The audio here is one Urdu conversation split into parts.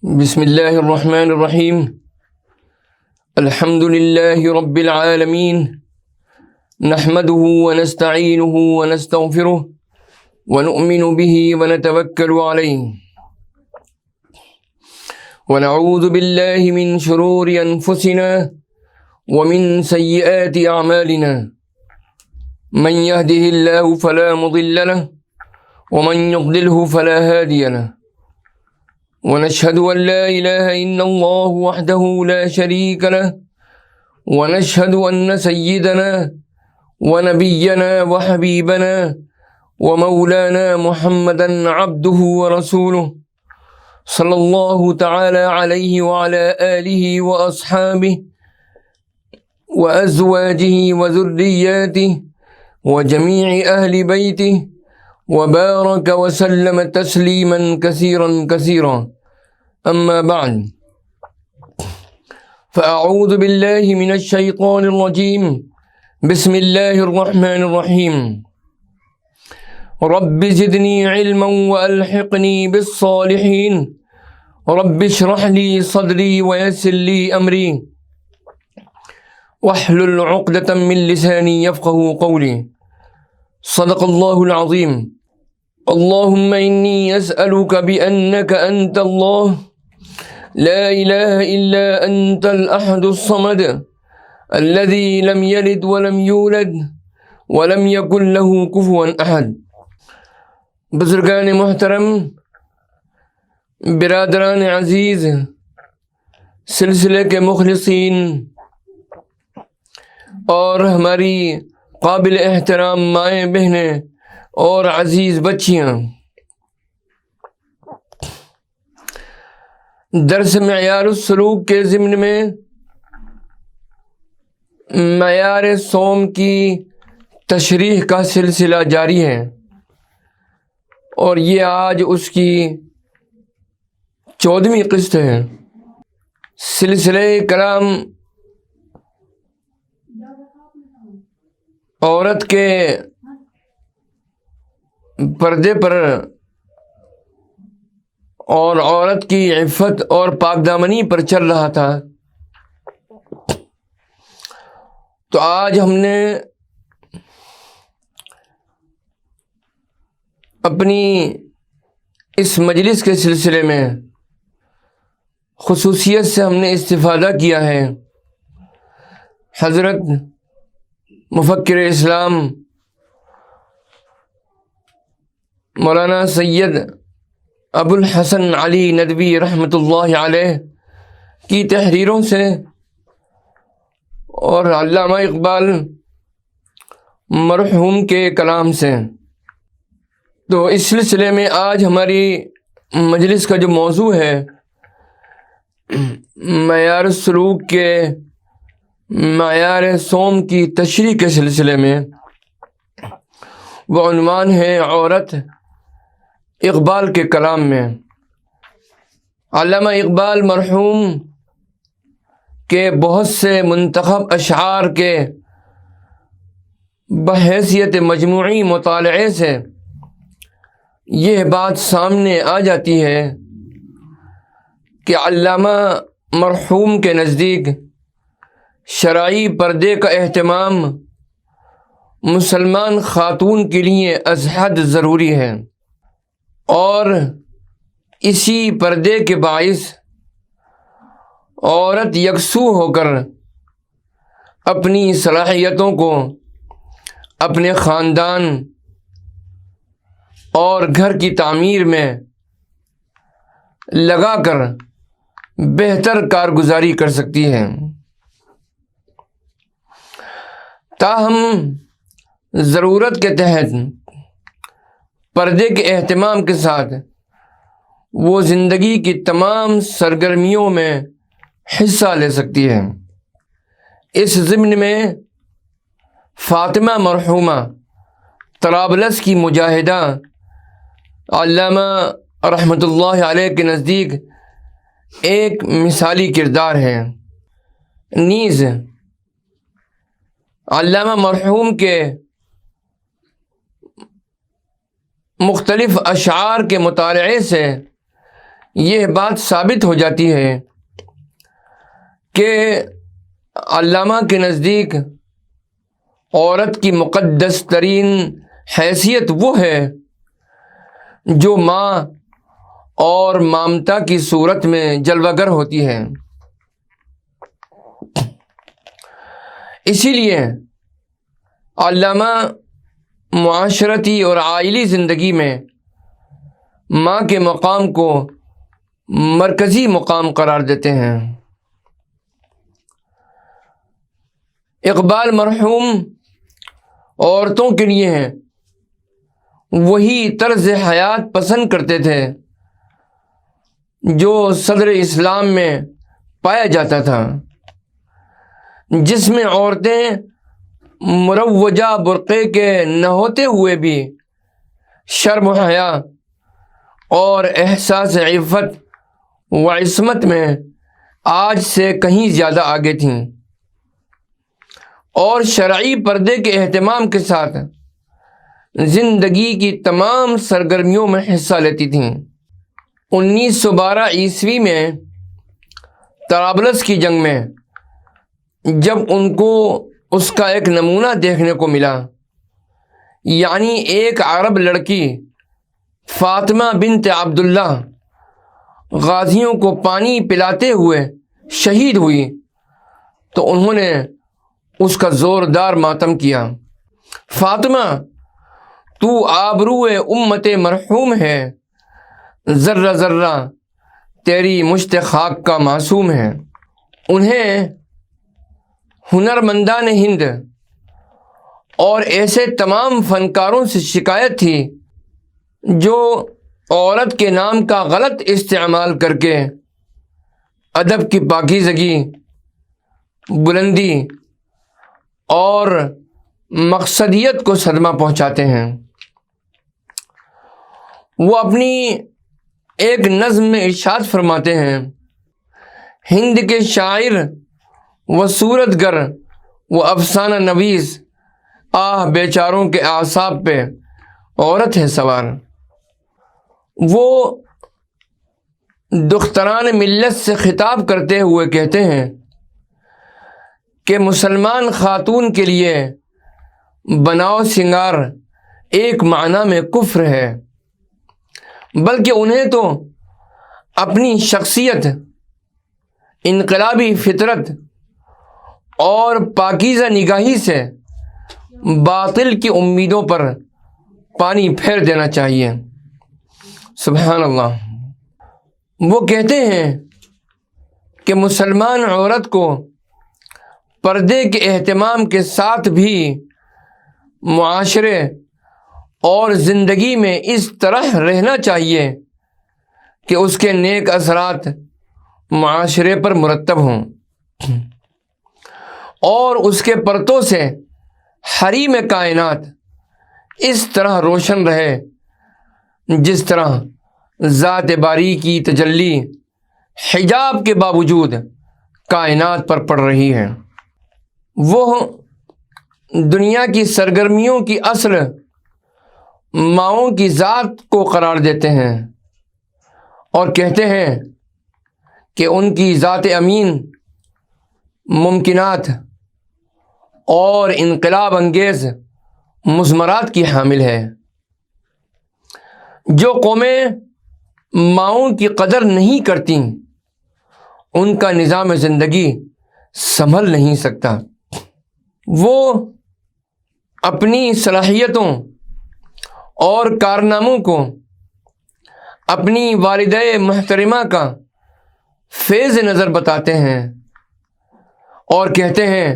بسم اللہ الرحمن الرحیم الحمد للہ رب العالمین نحمده ونستعینه ونستغفره ونؤمن به ونتوکل علیہ ونعوذ باللہ من شرور انفسنا ومن سیئات اعمالنا من يهده اللہ فلا مضل له ومن يضلله فلا هادی له ونشهد أن لا إله إلا الله وحده لا شريك له ونشهد أن سيدنا ونبينا وحبيبنا ومولانا محمدا عبده ورسوله صلى الله تعالى عليه وعلى آله وأصحابه وأزواجه وذرياته وجميع أهل بيته وبارك وسلم تسليما كثيرا كثيرا أما بعد فأعوذ بالله من الشيطان الرجيم بسم الله الرحمن الرحيم رب زدني علما وألحقني بالصالحين رب اشرح لي صدري ويسر لي أمري واحلل عقدة من لساني يفقهوا قولي صدق الله العظيم اللهم إني أسألك بأنك أنت الله لا إله إلا أنت الأحد الصمد الذي لم يلد ولم يولد ولم يكن له كفوا أحد۔ بزرگان محترم، برادران عزیز، سلسلے کے مخلصین اور ہماری قابل احترام مائیں بہنیں اور عزیز بچیاں، درس معیار السلوک کے ضمن میں معیار صوم کی تشریح کا سلسلہ جاری ہے، اور یہ آج اس کی 14ویں قسط ہے۔ سلسلہ کلام عورت کے پردے پر اور عورت کی عفت اور پاک دامنی پر چل رہا تھا، تو آج ہم نے اپنی اس مجلس کے سلسلے میں خصوصیت سے ہم نے استفادہ کیا ہے۔ حضرت مفکر اسلام مولانا سید ابو الحسن علی ندوی رحمۃ اللہ علیہ کی تحریروں سے اور علامہ اقبال مرحوم کے کلام سے۔ تو اس سلسلے میں آج ہماری مجلس کا جو موضوع ہے معیار السلوک کے معیار صوم کی تشریح کے سلسلے میں، وہ عنوان ہے عورت اقبال کے کلام میں۔ علامہ اقبال مرحوم کے بہت سے منتخب اشعار کے بحیثیت مجموعی مطالعے سے یہ بات سامنے آ جاتی ہے کہ علامہ مرحوم کے نزدیک شرعی پردے کا اہتمام مسلمان خاتون کے لیے از حد ضروری ہے، اور اسی پردے کے باعث عورت یکسو ہو کر اپنی صلاحیتوں کو اپنے خاندان اور گھر کی تعمیر میں لگا کر بہتر کارگزاری کر سکتی ہے۔ تاہم ضرورت کے تحت پردے کے اہتمام کے ساتھ وہ زندگی کی تمام سرگرمیوں میں حصہ لے سکتی ہے۔ اس ضمن میں فاطمہ مرحومہ طرابلس کی مجاہدہ علامہ رحمۃ اللہ علیہ کے نزدیک ایک مثالی کردار ہے۔ نیز علامہ مرحوم کے مختلف اشعار کے مطالعے سے یہ بات ثابت ہو جاتی ہے کہ علامہ کے نزدیک عورت کی مقدس ترین حیثیت وہ ہے جو ماں اور مامتا کی صورت میں جلوہ گر ہوتی ہے۔ اسی لیے علامہ معاشرتی اور عائلی زندگی میں ماں کے مقام کو مرکزی مقام قرار دیتے ہیں۔ اقبال مرحوم عورتوں کے لیے وہی طرز حیات پسند کرتے تھے جو صدر اسلام میں پایا جاتا تھا، جس میں عورتیں مروجہ برقعے کے نہ ہوتے ہوئے بھی شرم و حیا اور احساس عفت و عصمت میں آج سے کہیں زیادہ آگے تھیں، اور شرعی پردے کے اہتمام کے ساتھ زندگی کی تمام سرگرمیوں میں حصہ لیتی تھیں۔ 1912 عیسوی میں طرابلس کی جنگ میں جب ان کو اس کا ایک نمونہ دیکھنے کو ملا، یعنی ایک عرب لڑکی فاطمہ بنت عبداللہ غازیوں کو پانی پلاتے ہوئے شہید ہوئی، تو انہوں نے اس کا زوردار ماتم کیا۔ فاطمہ، تو آبروئے امت مرحوم ہے، ذرہ ذرہ تیری مشت خاک کا معصوم ہے۔ انہیں ہنرمندان ہند اور ایسے تمام فنکاروں سے شکایت تھی جو عورت کے نام کا غلط استعمال کر کے ادب کی پاکیزگی، بلندی اور مقصدیت کو صدمہ پہنچاتے ہیں۔ وہ اپنی ایک نظم میں ارشاد فرماتے ہیں، ہند کے شاعر و صورت گر و افسانہ نویس، آہ بیچاروں کے اعصاب پہ عورت ہے سوار۔ وہ دختران ملت سے خطاب کرتے ہوئے کہتے ہیں کہ مسلمان خاتون کے لیے بناؤ سنگار ایک معنی میں کفر ہے، بلکہ انہیں تو اپنی شخصیت، انقلابی فطرت اور پاکیزہ نگاہی سے باطل کی امیدوں پر پانی پھیر دینا چاہیے۔ سبحان اللہ۔ وہ کہتے ہیں کہ مسلمان عورت کو پردے کے اہتمام کے ساتھ بھی معاشرے اور زندگی میں اس طرح رہنا چاہیے کہ اس کے نیک اثرات معاشرے پر مرتب ہوں اور اس کے پرتوں سے حریم کائنات اس طرح روشن رہے جس طرح ذات باری کی تجلی حجاب کے باوجود کائنات پر پڑ رہی ہے۔ وہ دنیا کی سرگرمیوں کی اصل ماؤں کی ذات کو قرار دیتے ہیں اور کہتے ہیں کہ ان کی ذات امین ممکنات اور انقلاب انگیز مضمرات کی حامل ہے۔ جو قومیں ماؤں کی قدر نہیں کرتی ان کا نظام زندگی سنبھل نہیں سکتا۔ وہ اپنی صلاحیتوں اور کارناموں کو اپنی والدہ محترمہ کا فیض نظر بتاتے ہیں اور کہتے ہیں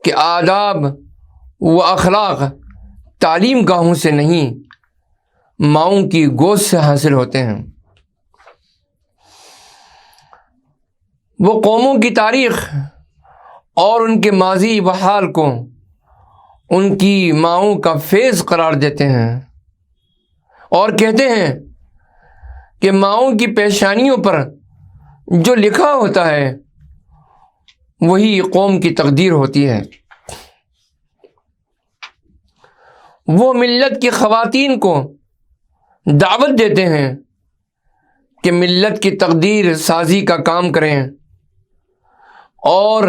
کہ آداب و اخلاق تعلیم گاہوں سے نہیں ماؤں کی گود سے حاصل ہوتے ہیں۔ وہ قوموں کی تاریخ اور ان کے ماضی و حال کو ان کی ماؤں کا فیض قرار دیتے ہیں اور کہتے ہیں کہ ماؤں کی پیشانیوں پر جو لکھا ہوتا ہے وہی قوم کی تقدیر ہوتی ہے۔ وہ ملت کی خواتین کو دعوت دیتے ہیں کہ ملت کی تقدیر سازی کا کام کریں اور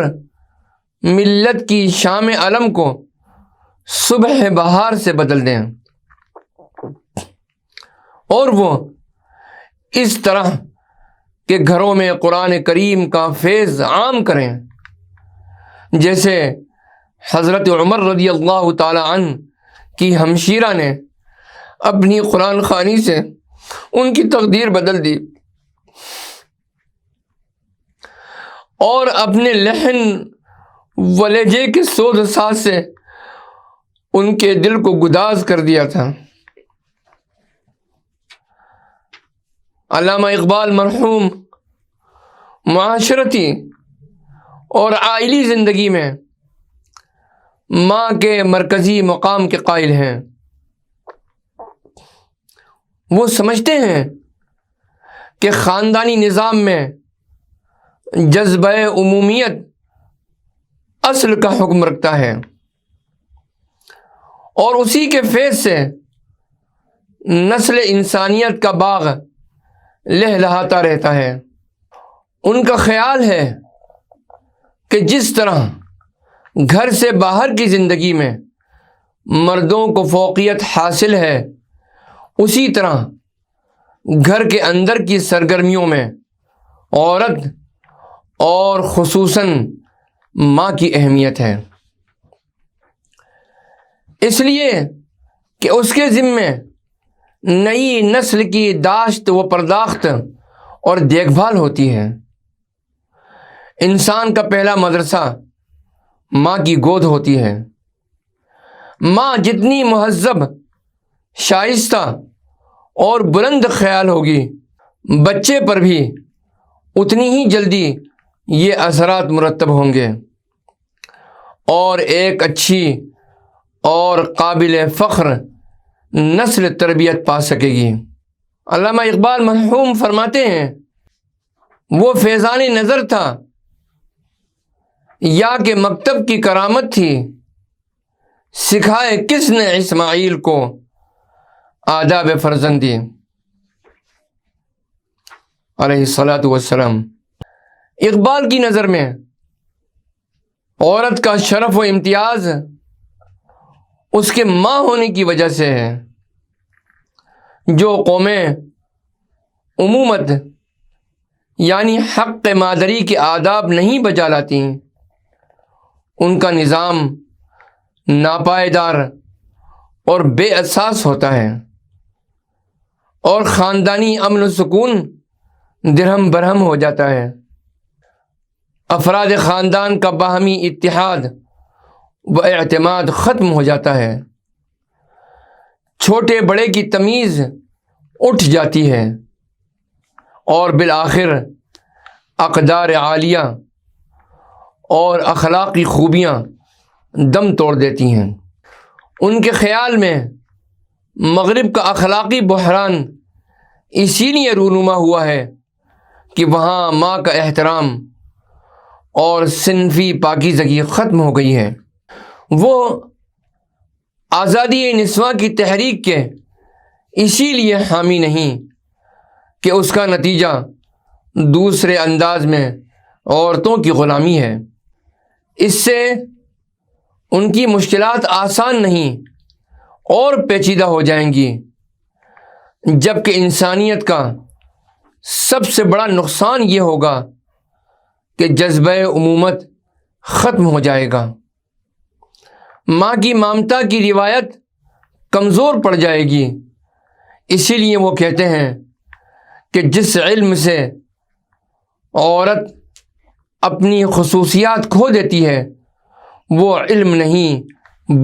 ملت کی شام علم کو صبح بہار سے بدل دیں، اور وہ اس طرح کہ گھروں میں قرآن کریم کا فیض عام کریں، جیسے حضرت عمر رضی اللہ تعالی عنہ کی ہمشیرہ نے اپنی قرآن خوانی سے ان کی تقدیر بدل دی اور اپنے لحن و لہجے کے سوز و ساز سے ان کے دل کو گداز کر دیا تھا۔ علامہ اقبال مرحوم معاشرتی اور عائلی زندگی میں ماں کے مرکزی مقام کے قائل ہیں۔ وہ سمجھتے ہیں کہ خاندانی نظام میں جذبہ عمومیت اصل کا حکم رکھتا ہے اور اسی کے فیض سے نسل انسانیت کا باغ لہلہاتا رہتا ہے۔ ان کا خیال ہے کہ جس طرح گھر سے باہر کی زندگی میں مردوں کو فوقیت حاصل ہے، اسی طرح گھر کے اندر کی سرگرمیوں میں عورت اور خصوصاً ماں کی اہمیت ہے، اس لیے کہ اس کے ذمے نئی نسل کی داشت و پرداخت اور دیکھ بھال ہوتی ہے۔ انسان کا پہلا مدرسہ ماں کی گود ہوتی ہے۔ ماں جتنی مہذب، شائستہ اور بلند خیال ہوگی، بچے پر بھی اتنی ہی جلدی یہ اثرات مرتب ہوں گے اور ایک اچھی اور قابل فخر نسل تربیت پا سکے گی۔ علامہ اقبال مرحوم فرماتے ہیں، وہ فیضان نظر تھا یا کہ مکتب کی کرامت تھی، سکھائے کس نے اسماعیل کو آداب فرزندی، علیہ الصلاۃ والسلام۔ اقبال کی نظر میں عورت کا شرف و امتیاز اس کے ماں ہونے کی وجہ سے ہے۔ جو قومیں امومت یعنی حق مادری کے آداب نہیں بجا لاتی، ان کا نظام ناپائیدار اور بے اساس ہوتا ہے اور خاندانی امن و سکون درہم برہم ہو جاتا ہے۔ افراد خاندان کا باہمی اتحاد و اعتماد ختم ہو جاتا ہے، چھوٹے بڑے کی تمیز اٹھ جاتی ہے اور بالآخر اقدار عالیہ اور اخلاقی خوبیاں دم توڑ دیتی ہیں۔ ان کے خیال میں مغرب کا اخلاقی بحران اسی لیے رونما ہوا ہے کہ وہاں ماں کا احترام اور صنفی پاکیزگی ختم ہو گئی ہے۔ وہ آزادی نسواں کی تحریک کے اسی لیے حامی نہیں کہ اس کا نتیجہ دوسرے انداز میں عورتوں کی غلامی ہے۔ اس سے ان کی مشکلات آسان نہیں اور پیچیدہ ہو جائیں گی، جبکہ انسانیت کا سب سے بڑا نقصان یہ ہوگا کہ جذبہ امومت ختم ہو جائے گا، ماں کی ممتا کی روایت کمزور پڑ جائے گی۔ اسی لیے وہ کہتے ہیں کہ جس علم سے عورت اپنی خصوصیات کھو دیتی ہے وہ علم نہیں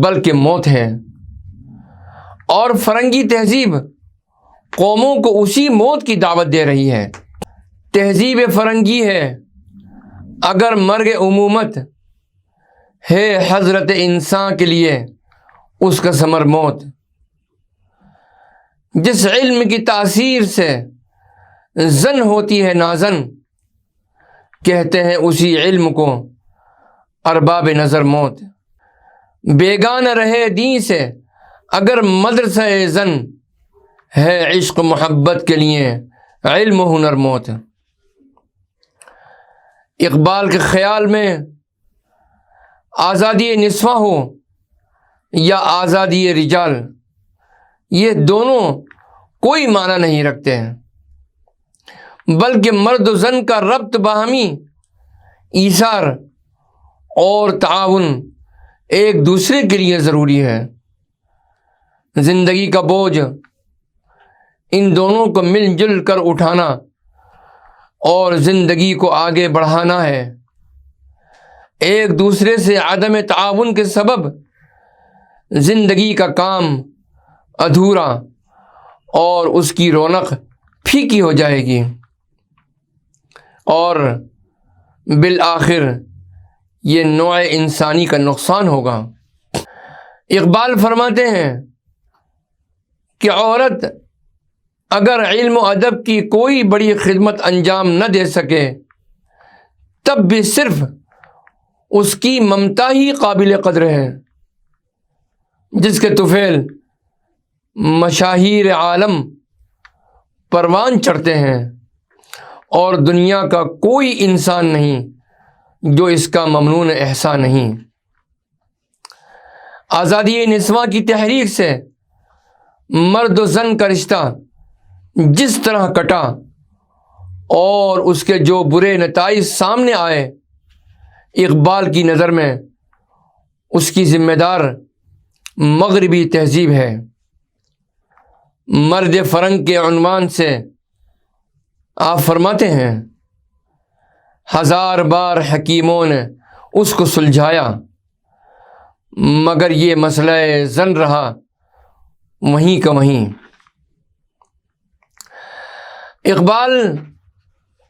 بلکہ موت ہے، اور فرنگی تہذیب قوموں کو اسی موت کی دعوت دے رہی ہے۔ تہذیب فرنگی ہے اگر مرگ امومت ہے حضرت انسان کے لیے اس کا ثمر موت۔ جس علم کی تاثیر سے زن ہوتی ہے نازن، کہتے ہیں اسی علم کو ارباب نظر موت۔ بیگانہ رہے دین سے اگر مدرسہ زن ہے عشق محبت کے لیے علم و ہنر موت۔ اقبال کے خیال میں آزادی نسواں ہو یا آزادی رجال، یہ دونوں کوئی معنی نہیں رکھتے ہیں، بلکہ مرد و زن کا ربط باہمی ایثار اور تعاون ایک دوسرے کے لیے ضروری ہے۔ زندگی کا بوجھ ان دونوں کو مل جل کر اٹھانا اور زندگی کو آگے بڑھانا ہے۔ ایک دوسرے سے عدم تعاون کے سبب زندگی کا کام ادھورا اور اس کی رونق پھیکی ہو جائے گی، اور بالآخر یہ نوع انسانی کا نقصان ہوگا۔ اقبال فرماتے ہیں کہ عورت اگر علم و ادب کی کوئی بڑی خدمت انجام نہ دے سکے تب بھی صرف اس کی ممتا ہی قابل قدر ہے، جس کے طفیل مشاہیر عالم پروان چڑھتے ہیں، اور دنیا کا کوئی انسان نہیں جو اس کا ممنون احسان نہیں۔ آزادی نسواں کی تحریک سے مرد و زن کا رشتہ جس طرح کٹا اور اس کے جو برے نتائج سامنے آئے، اقبال کی نظر میں اس کی ذمہ دار مغربی تہذیب ہے۔ مرد فرنگ کے عنوان سے آپ فرماتے ہیں، ہزار بار حکیموں نے اس کو سلجھایا مگر یہ مسئلہ زن رہا وہیں کا وہیں۔ اقبال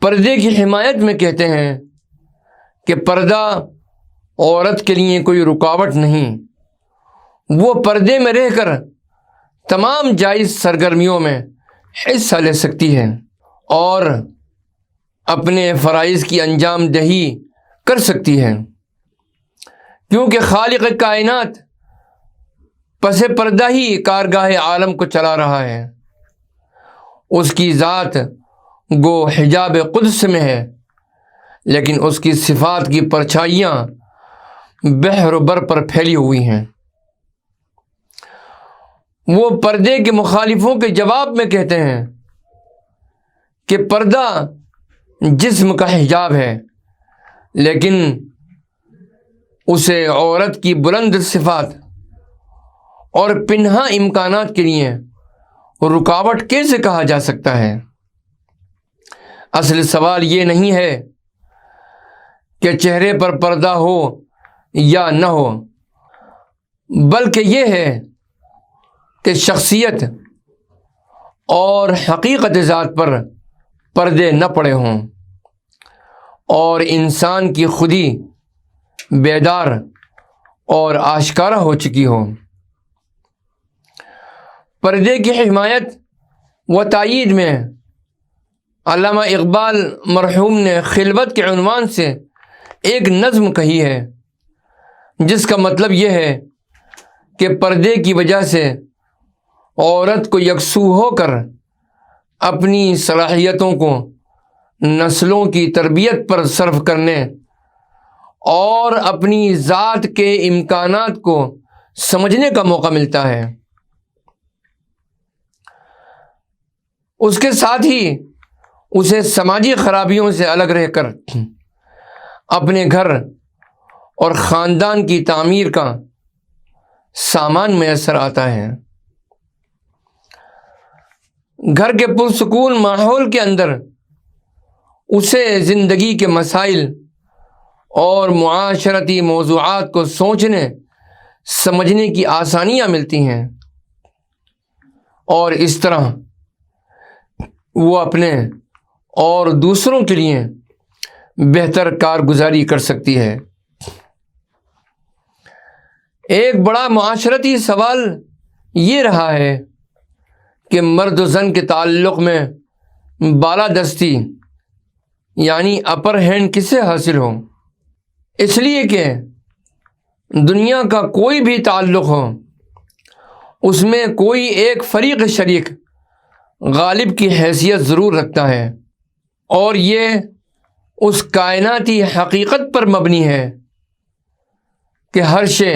پردے کی حمایت میں کہتے ہیں کہ پردہ عورت کے لیے کوئی رکاوٹ نہیں، وہ پردے میں رہ کر تمام جائز سرگرمیوں میں حصہ لے سکتی ہے اور اپنے فرائض کی انجام دہی کر سکتی ہے، کیونکہ خالق کائنات پس پردہ ہی کارگاہ عالم کو چلا رہا ہے۔ اس کی ذات گو حجاب قدس میں ہے، لیکن اس کی صفات کی پرچھائیاں بحر و بر پر پھیلی ہوئی ہیں۔ وہ پردے کے مخالفوں کے جواب میں کہتے ہیں کہ پردہ جسم کا حجاب ہے، لیکن اسے عورت کی بلند صفات اور پنہا امکانات کے لیے رکاوٹ کیسے کہا جا سکتا ہے؟ اصل سوال یہ نہیں ہے کہ چہرے پر پردہ ہو یا نہ ہو، بلکہ یہ ہے کہ شخصیت اور حقیقت ذات پر پردے نہ پڑے ہوں اور انسان کی خودی بیدار اور آشکارا ہو چکی ہو۔ پردے کی حمایت و تائید میں علامہ اقبال مرحوم نے خلوت کے عنوان سے ایک نظم کہی ہے، جس کا مطلب یہ ہے کہ پردے کی وجہ سے عورت کو یکسو ہو کر اپنی صلاحیتوں کو نسلوں کی تربیت پر صرف کرنے اور اپنی ذات کے امکانات کو سمجھنے کا موقع ملتا ہے۔ اس کے ساتھ ہی اسے سماجی خرابیوں سے الگ رہ کر اپنے گھر اور خاندان کی تعمیر کا سامان میسر آتا ہے۔ گھر کے پرسکون ماحول کے اندر اسے زندگی کے مسائل اور معاشرتی موضوعات کو سوچنے سمجھنے کی آسانیاں ملتی ہیں، اور اس طرح وہ اپنے اور دوسروں کے لیے بہتر کارگزاری کر سکتی ہے۔ ایک بڑا معاشرتی سوال یہ رہا ہے کہ مرد و زن کے تعلق میں بالادستی یعنی اپر ہینڈ کسے حاصل ہو، اس لیے کہ دنیا کا کوئی بھی تعلق ہو، اس میں کوئی ایک فریق شریک غالب کی حیثیت ضرور رکھتا ہے، اور یہ اس کائناتی حقیقت پر مبنی ہے کہ ہر شے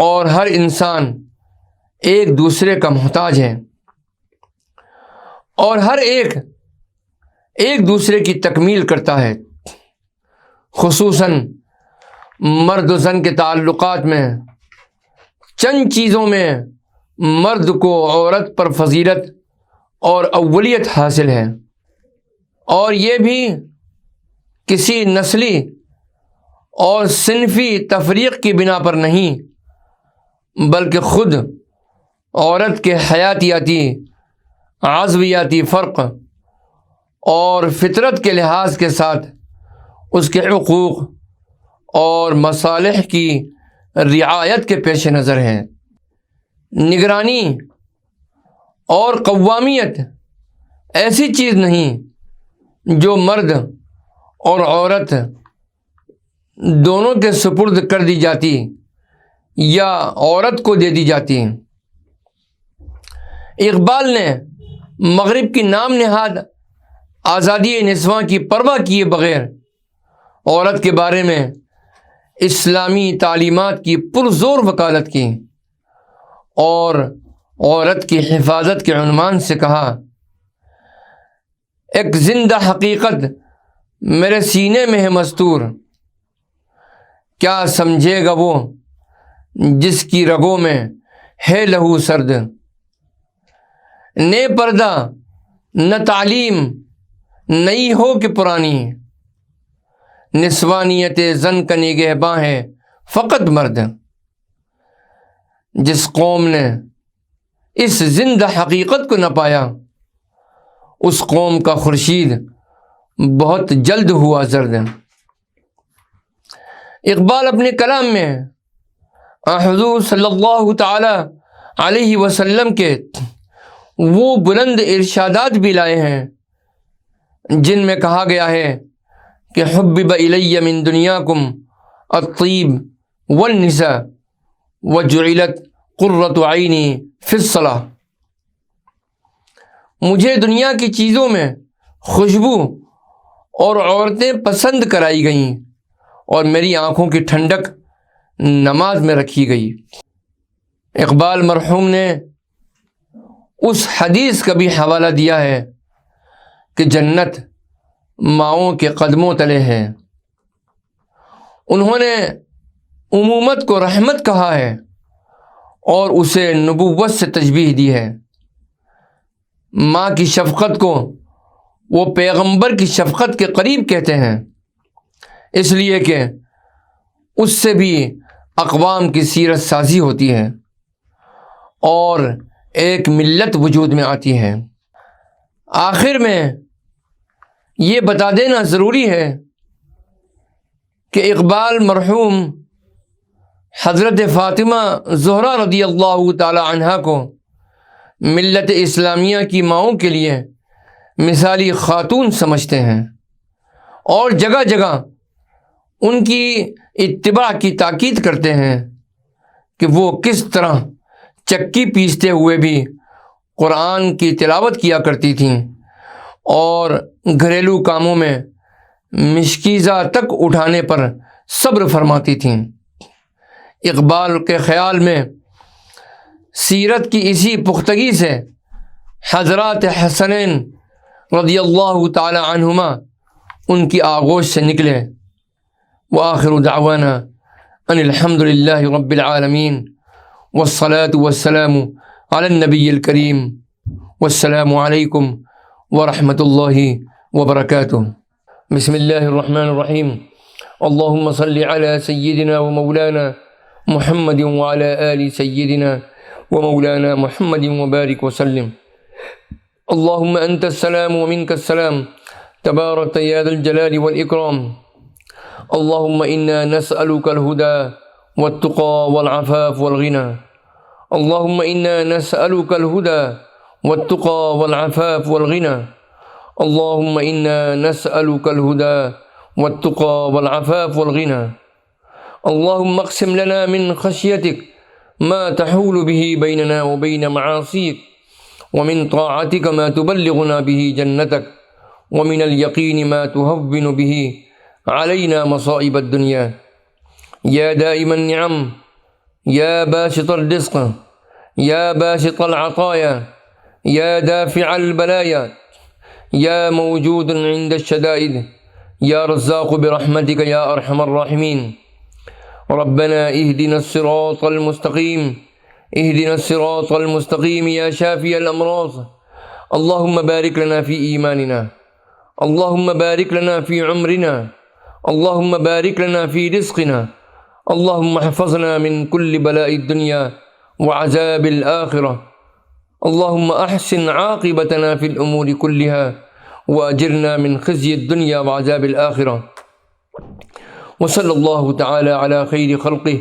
اور ہر انسان ایک دوسرے کا محتاج ہے، اور ہر ایک دوسرے کی تکمیل کرتا ہے، خصوصاً مرد و زن کے تعلقات میں چند چیزوں میں مرد کو عورت پر فضیلت اور اولیت حاصل ہے، اور یہ بھی کسی نسلی اور صنفی تفریق کی بنا پر نہیں، بلکہ خود عورت کے حیاتیاتی عضویاتی فرق اور فطرت کے لحاظ کے ساتھ اس کے حقوق اور مصالح کی رعایت کے پیش نظر ہیں۔ نگرانی اور قوامیت ایسی چیز نہیں جو مرد اور عورت دونوں کے سپرد کر دی جاتی یا عورت کو دے دی جاتی۔ اقبال نے مغرب کی نام نہاد آزادی نسواں کی پرواہ کیے بغیر عورت کے بارے میں اسلامی تعلیمات کی پرزور وکالت کی، اور عورت کی حفاظت کے عنوان سے کہا، ایک زندہ حقیقت میرے سینے میں ہے مستور، کیا سمجھے گا وہ جس کی رگوں میں ہے لہو سرد، نے پردہ نہ تعلیم نئی ہو کہ پرانی، نسوانیت زن کا نگہباں ہے فقط مرد۔ جس قوم نے اس زندہ حقیقت کو نہ پایا، اس قوم کا خورشید بہت جلد ہوا زرد۔ اقبال اپنے کلام میں حضور صلی اللہ تعالی علیہ وسلم کے وہ بلند ارشادات بھی لائے ہیں جن میں کہا گیا ہے کہ حبب الی من دنیاکم الطیب والنساء وجعلت قرۃ عینی فی الصلاۃ، مجھے دنیا کی چیزوں میں خوشبو اور عورتیں پسند کرائی گئیں، اور میری آنکھوں کی ٹھنڈک نماز میں رکھی گئی۔ اقبال مرحوم نے اس حدیث کا بھی حوالہ دیا ہے کہ جنت ماؤں کے قدموں تلے ہے۔ انہوں نے امومت کو رحمت کہا ہے اور اسے نبوت سے تشبیہ دی ہے۔ ماں کی شفقت کو وہ پیغمبر کی شفقت کے قریب کہتے ہیں، اس لیے کہ اس سے بھی اقوام کی سیرت سازی ہوتی ہے اور ایک ملت وجود میں آتی ہے۔ آخر میں یہ بتا دینا ضروری ہے کہ اقبال مرحوم حضرت فاطمہ زہرا رضی اللہ تعالی عنہا کو ملت اسلامیہ کی ماؤں کے لیے مثالی خاتون سمجھتے ہیں، اور جگہ جگہ ان کی اتباع کی تاکید کرتے ہیں کہ وہ کس طرح چکی پیستے ہوئے بھی قرآن کی تلاوت کیا کرتی تھیں اور گھریلو کاموں میں مشکیزہ تک اٹھانے پر صبر فرماتی تھیں۔ اقبال کے خیال میں سیرت کی اسی پختگی سے حضرات حسنین رضی اللہ تعالی عنہما ان کی آغوش سے نکلے۔ وآخر دعوانا ان الحمد للہ رب العالمین والصلاة والسلام علی النبی الکریم والسلام علیکم ورحمۃ اللہ وبرکاتہ۔ بسم اللہ الرحمن الرحیم۔ اللہم صل علی سیدنا ومولانا محمد وعلى آل سيدنا ومولانا محمد وبارك وسلم۔ اللهم أنت السلام ومنك السلام، تبارك يا ذا الجلال والإكرام۔ اللهم إنا نسألك الهدى والتقى والعفاف والغنى، اللهم إنا نسألك الهدى والتقى والعفاف والغنى، اللهم إنا نسألك الهدى والتقى والعفاف والغنى، اللهم اقسم لنا من خشيتك ما تحول به بيننا وبين معاصيك، ومن طاعتك ما تبلغنا به جنتك ومن اليقين ما تهون به علينا مصائب الدنيا. يا دائم النعم، يا باسط الرزق، يا باسط العطايا، يا دافع البلايا، يا موجود عند الشدائد، يا رزاق برحمتك يا أرحم الراحمين. ربنا اهدنا الصراط المستقيم، اهدنا الصراط المستقيم يا شافي الأمراض. اللهم بارك لنا في إيماننا، اللهم بارك لنا في عمرنا، اللهم بارك لنا في رزقنا، اللهم احفظنا من كل بلاء الدنيا وعذاب الآخرة. اللهم أحسن عاقبتنا في الأمور كلها وأجرنا من خزي الدنيا وعذاب الآخرة. وصلى الله تعالى على خير خلقه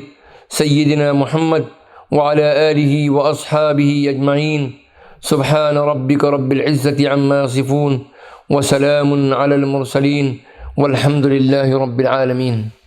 سيدنا محمد وعلى آله وأصحابه أجمعين. سبحان ربك رب العزة عما يصفون وسلام على المرسلين والحمد لله رب العالمين.